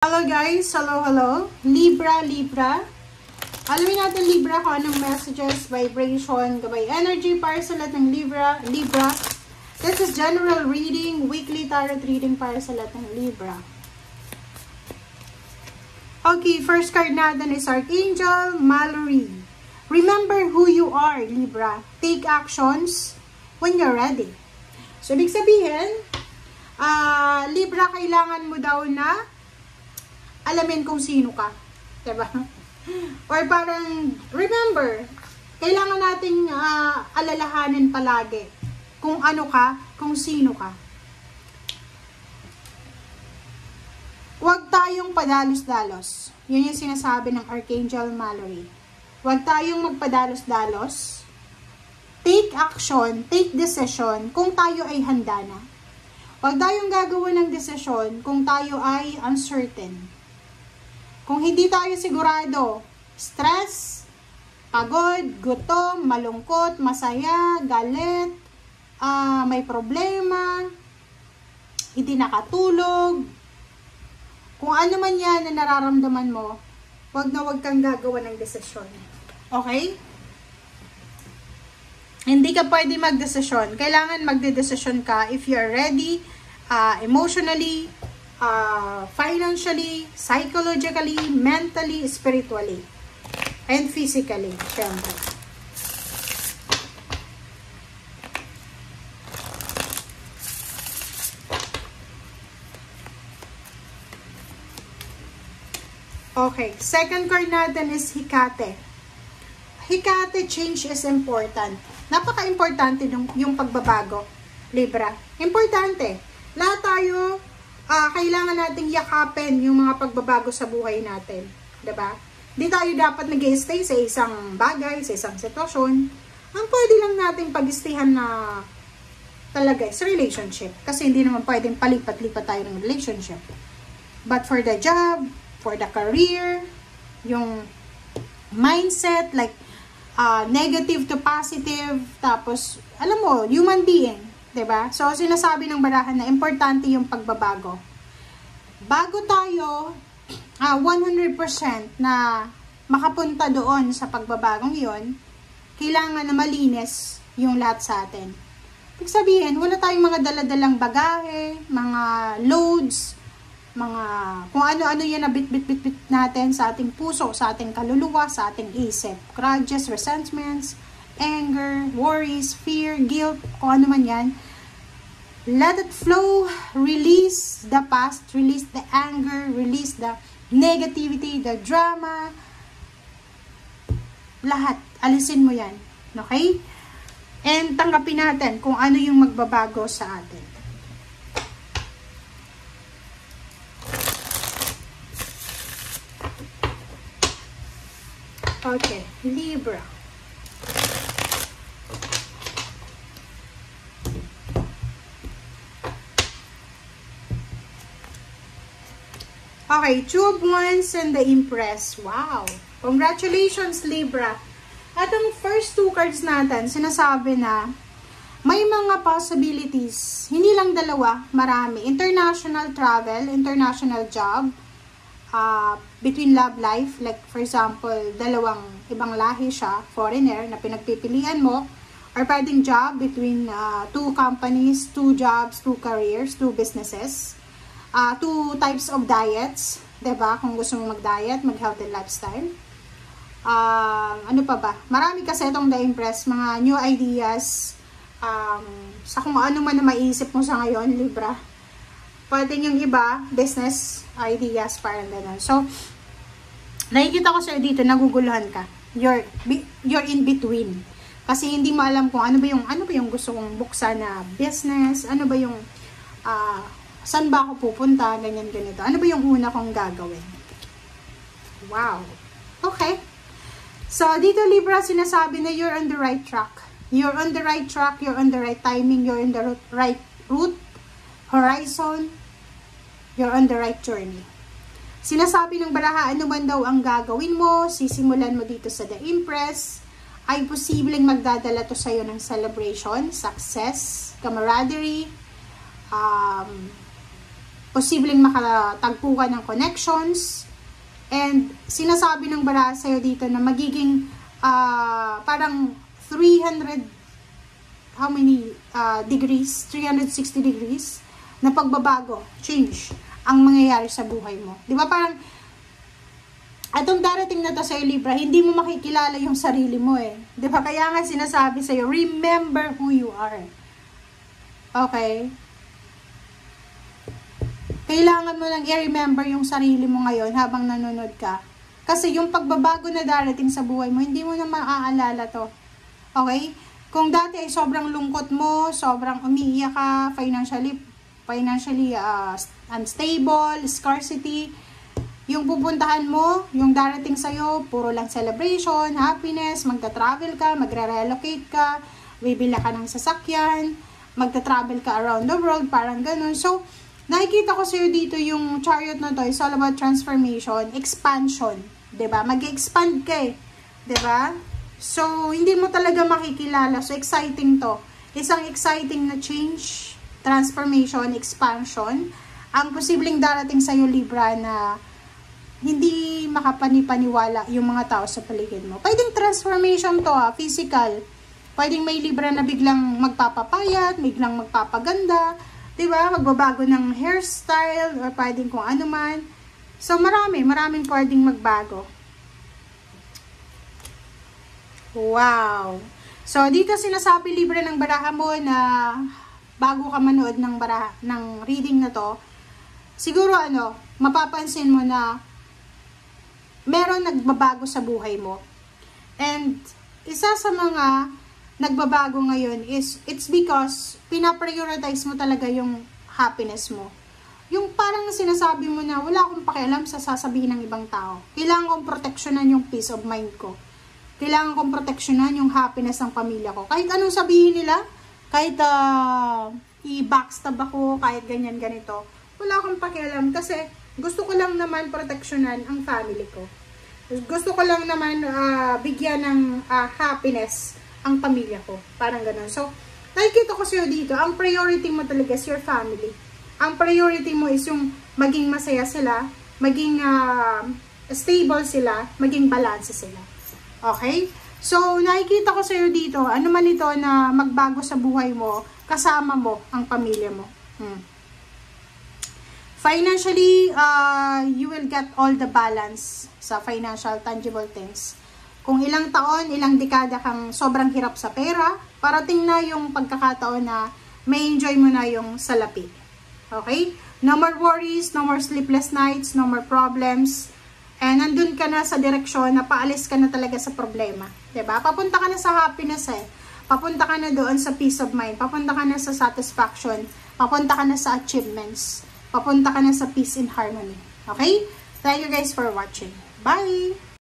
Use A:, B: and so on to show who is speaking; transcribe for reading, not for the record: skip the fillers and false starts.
A: Hello guys, hello. Libra. Alamin natin Libra kung anong messages, vibration, gabay energy para sa lahat ng Libra. This is general reading, weekly tarot reading para sa lahat ng Libra. Okay, first card natin is Archangel Mallory. Remember who you are, Libra. Take actions when you're ready. So, ibig sabihin, Libra, kailangan mo daw na alamin kung sino ka. Diba? Or parang, remember, kailangan nating alalahanin palagi kung ano ka, kung sino ka. Huwag tayong padalos-dalos. Yun yung sinasabi ng Archangel Mallory. Huwag tayong magpadalos-dalos. Take action, take decision kung tayo ay handa na. Huwag tayong gagawa ng desisyon kung tayo ay uncertain. Kung hindi tayo sigurado, stress, pagod, gutom, malungkot, masaya, galit, may problema, hindi nakatulog, kung ano man yan na nararamdaman mo, wag kang gagawa ng desisyon. Okay? Hindi ka pwede magdesisyon. Kailangan magdedesisyon ka if you're ready, emotionally, financially, psychologically, mentally, spiritually, and physically, syempre. Okay, second card natin is Hecate. Hecate, change is important. Napaka-importante yung pagbabago, Libra. Importante. Lahat tayo, kailangan nating yakapin yung mga pagbabago sa buhay natin. Diba? Di tayo dapat nag-i-stay sa isang bagay, sa isang sitwasyon. Ang pwede lang nating pag-istayan na talaga is relationship. Kasi hindi naman pwedeng palipat-lipat tayo ng relationship. But for the job, for the career, yung mindset, like negative to positive, tapos, alam mo, human being. Diba? So, sinasabi ng barahan na importante yung pagbabago. Bago tayo 100% na makapunta doon sa pagbabagong yon, kailangan na malinis yung lahat sa atin. Ibig sabihin, wala tayong mga daladalang bagahe, mga loads, mga kung ano-ano yan na bit natin sa ating puso, sa ating kaluluwa, sa ating isip. Grudges, resentments, anger, worries, fear, guilt, kung ano man yan. Let it flow, release the past, release the anger, release the negativity, the drama. Lahat, alisin mo yan. Okay? And tanggapin natin kung ano yung magbabago sa atin. Okay, Libra. Okay, Two of Wands and the Empress. Wow! Congratulations, Libra. At ang first two cards natin, sinasabi na may mga possibilities. Hindi lang dalawa, marami. International travel, international job, between love life. Like, for example, dalawang ibang lahi siya, foreigner, na pinagpipilian mo. Or pwedeng job between two companies, two jobs, two careers, two businesses. Two types of diets, diba? Kung gusto mo mag-diet, mag-healthy lifestyle. Ano pa ba? Marami kasi itong The Empress, mga new ideas, sa kung ano man na maiisip mo sa ngayon, Libra. Pwede yung iba, business ideas, parang gano'n. So, nakikita ko sa'yo dito, naguguluhan ka. You're in between. Kasi hindi mo alam kung ano ba yung gusto kong buksan na business, ano ba yung, saan ba ako pupunta, ganyan, ganito. Ano ba yung una kong gagawin? Wow. Okay. So, dito Libra, sinasabi na you're on the right track. You're on the right track, you're on the right timing, you're on the right route, horizon, you're on the right journey. Sinasabi ng baraha, ano man daw ang gagawin mo, sisimulan mo dito sa The Empress, ay posibleng magdadala to sa'yo ng celebration, success, camaraderie, posibleng makatagpo ka ng connections, and sinasabi ng baraha sa'yo dito na magiging parang 300, how many degrees? 360 degrees na pagbabago, change, ang mangyayari sa buhay mo. Di ba parang, atong darating na to sa'yo, Libra, hindi mo makikilala yung sarili mo eh. Di ba? Kaya nga sinasabi sa'yo, remember who you are. Okay? Kailangan mo lang i-remember yung sarili mo ngayon habang nanonood ka. Kasi yung pagbabago na darating sa buhay mo, hindi mo na maaalala to. Okay? Kung dati ay sobrang lungkot mo, sobrang umiiyak ka, financially unstable, scarcity, yung pupuntahan mo, yung darating sa'yo, puro lang celebration, happiness, magta-travel ka, magre-relocate ka, bibila ka ng sasakyan, magta-travel ka around the world, parang ganun. So, nakikita ko sa'yo dito yung chariot na to, it's all about transformation, expansion, diba? Mag-expand ka eh, diba? So, hindi mo talaga makikilala. So, exciting to. Isang exciting na change, transformation, expansion, ang posibleng darating sa'yo, Libra, na hindi makapani-paniwala yung mga tao sa paligid mo. Pwedeng transformation to physical. Pwedeng may Libra na biglang magpapapayat, biglang magpapaganda, diba? Magbabago ng hairstyle, or pwedeng kung ano man. So, maraming pwedeng magbago. Wow! So, dito sinasabi, Libra, ng baraha mo na bago ka manood ng reading na to, siguro mapapansin mo na meron nagbabago sa buhay mo. And isa sa mga nagbabago ngayon is, it's because pinaprioritize mo talaga yung happiness mo. Yung parang sinasabi mo na wala akong pakialam sa sasabihin ng ibang tao. Kailangan kong proteksyonan yung peace of mind ko. Kailangan kong proteksyonan yung happiness ng pamilya ko. Kahit anong sabihin nila, kahit i-backstab ako, kahit ganyan-ganito, wala akong pakialam kasi gusto ko lang naman proteksyonan ang family ko. Gusto ko lang naman bigyan ng happiness ang pamilya ko. Parang ganun. So, nakikita ko sa'yo dito, ang priority mo talaga is your family. Ang priority mo is yung maging masaya sila, maging stable sila, maging balance sila. Okay? So, nakikita ko sa'yo dito, ano man ito na magbago sa buhay mo, kasama mo ang pamilya mo. Financially, you will get all the balance sa financial tangible things. Kung ilang taon, ilang dekada kang sobrang hirap sa pera, parating na yung pagkakataon na may enjoy mo na yung salapi. Okay? No more worries, no more sleepless nights, no more problems. And nandun ka na sa direksyon na paalis ka na talaga sa problema. Diba? Papunta ka na sa happiness eh. Papunta ka na doon sa peace of mind. Papunta ka na sa satisfaction. Papunta ka na sa achievements. Papunta ka na sa peace and harmony. Okay? Thank you guys for watching. Bye!